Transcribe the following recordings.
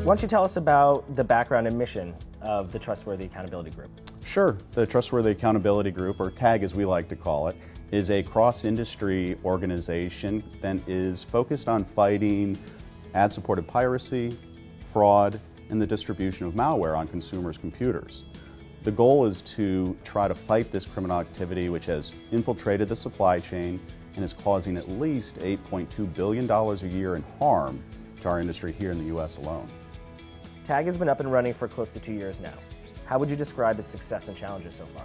Why don't you tell us about the background and mission of the Trustworthy Accountability Group? Sure. The Trustworthy Accountability Group, or TAG as we like to call it, is a cross-industry organization that is focused on fighting ad-supported piracy, fraud, and the distribution of malware on consumers' computers. The goal is to try to fight this criminal activity which has infiltrated the supply chain and is causing at least $8.2 billion a year in harm to our industry here in the U.S. alone. TAG has been up and running for close to 2 years now. How would you describe its success and challenges so far?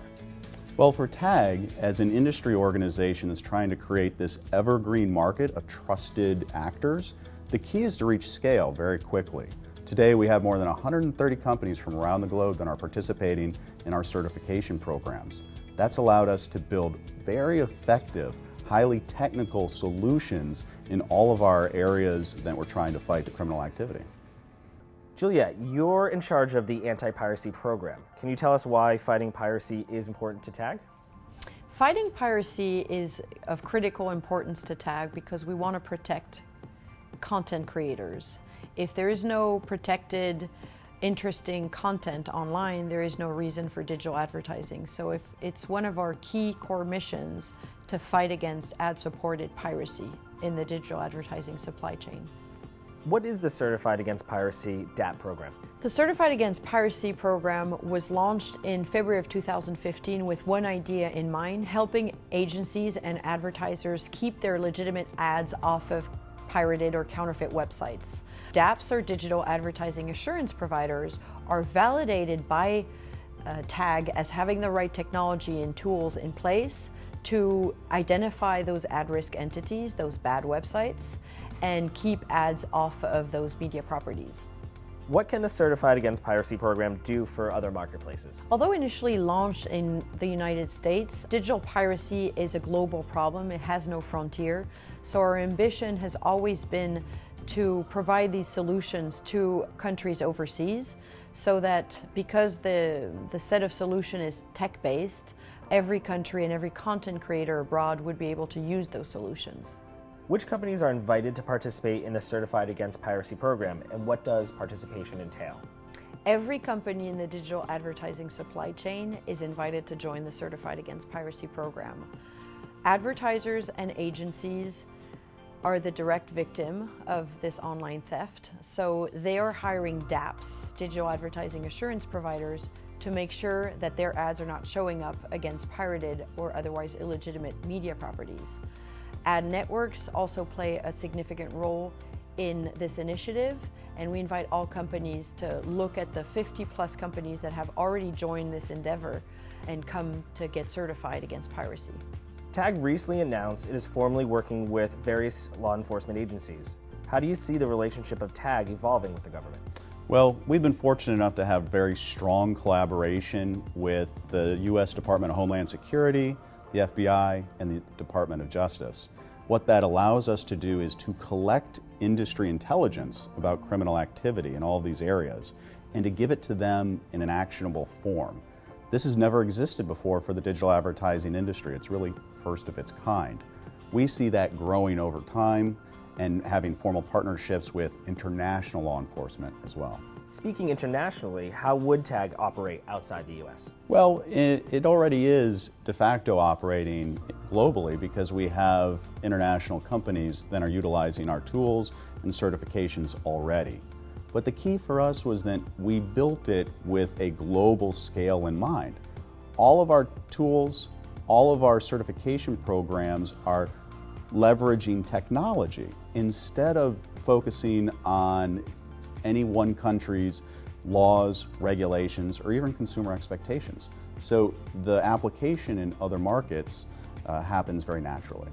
Well, for TAG, as an industry organization that's trying to create this evergreen market of trusted actors, the key is to reach scale very quickly. Today we have more than 130 companies from around the globe that are participating in our certification programs. That's allowed us to build very effective, highly technical solutions in all of our areas that we're trying to fight the criminal activity. Juliet, you're in charge of the Anti-Piracy program. Can you tell us why fighting piracy is important to TAG? Fighting piracy is of critical importance to TAG because we want to protect content creators. If there is no protected, interesting content online, there is no reason for digital advertising. So if it's one of our key core missions to fight against ad-supported piracy in the digital advertising supply chain. What is the Certified Against Piracy DAP program? The Certified Against Piracy program was launched in February of 2015 with one idea in mind: helping agencies and advertisers keep their legitimate ads off of pirated or counterfeit websites. DAPs, or digital advertising assurance providers, are validated by TAG as having the right technology and tools in place to identify those at-risk entities, those bad websites, and keep ads off of those media properties. What can the Certified Against Piracy program do for other marketplaces? Although initially launched in the United States, digital piracy is a global problem. It has no frontier. So our ambition has always been to provide these solutions to countries overseas, so that because the set of solution is tech-based, every country and every content creator abroad would be able to use those solutions. Which companies are invited to participate in the Certified Against Piracy program, and what does participation entail? Every company in the digital advertising supply chain is invited to join the Certified Against Piracy program. Advertisers and agencies are the direct victim of this online theft, so they are hiring DAPs, digital advertising assurance providers, to make sure that their ads are not showing up against pirated or otherwise illegitimate media properties. Ad networks also play a significant role in this initiative, and we invite all companies to look at the 50+ companies that have already joined this endeavor and come to get certified against piracy. TAG recently announced it is formally working with various law enforcement agencies. How do you see the relationship of TAG evolving with the government? Well, we've been fortunate enough to have very strong collaboration with the U.S. Department of Homeland Security, the FBI, and the Department of Justice. What that allows us to do is to collect industry intelligence about criminal activity in all of these areas and to give it to them in an actionable form. This has never existed before for the digital advertising industry. It's really first of its kind. We see that growing over time and having formal partnerships with international law enforcement as well. Speaking internationally, how would TAG operate outside the U.S.? Well, it already is de facto operating globally because we have international companies that are utilizing our tools and certifications already. But the key for us was that we built it with a global scale in mind. All of our tools, all of our certification programs are leveraging technology instead of focusing on any one country's laws, regulations, or even consumer expectations. So the application in other markets happens very naturally.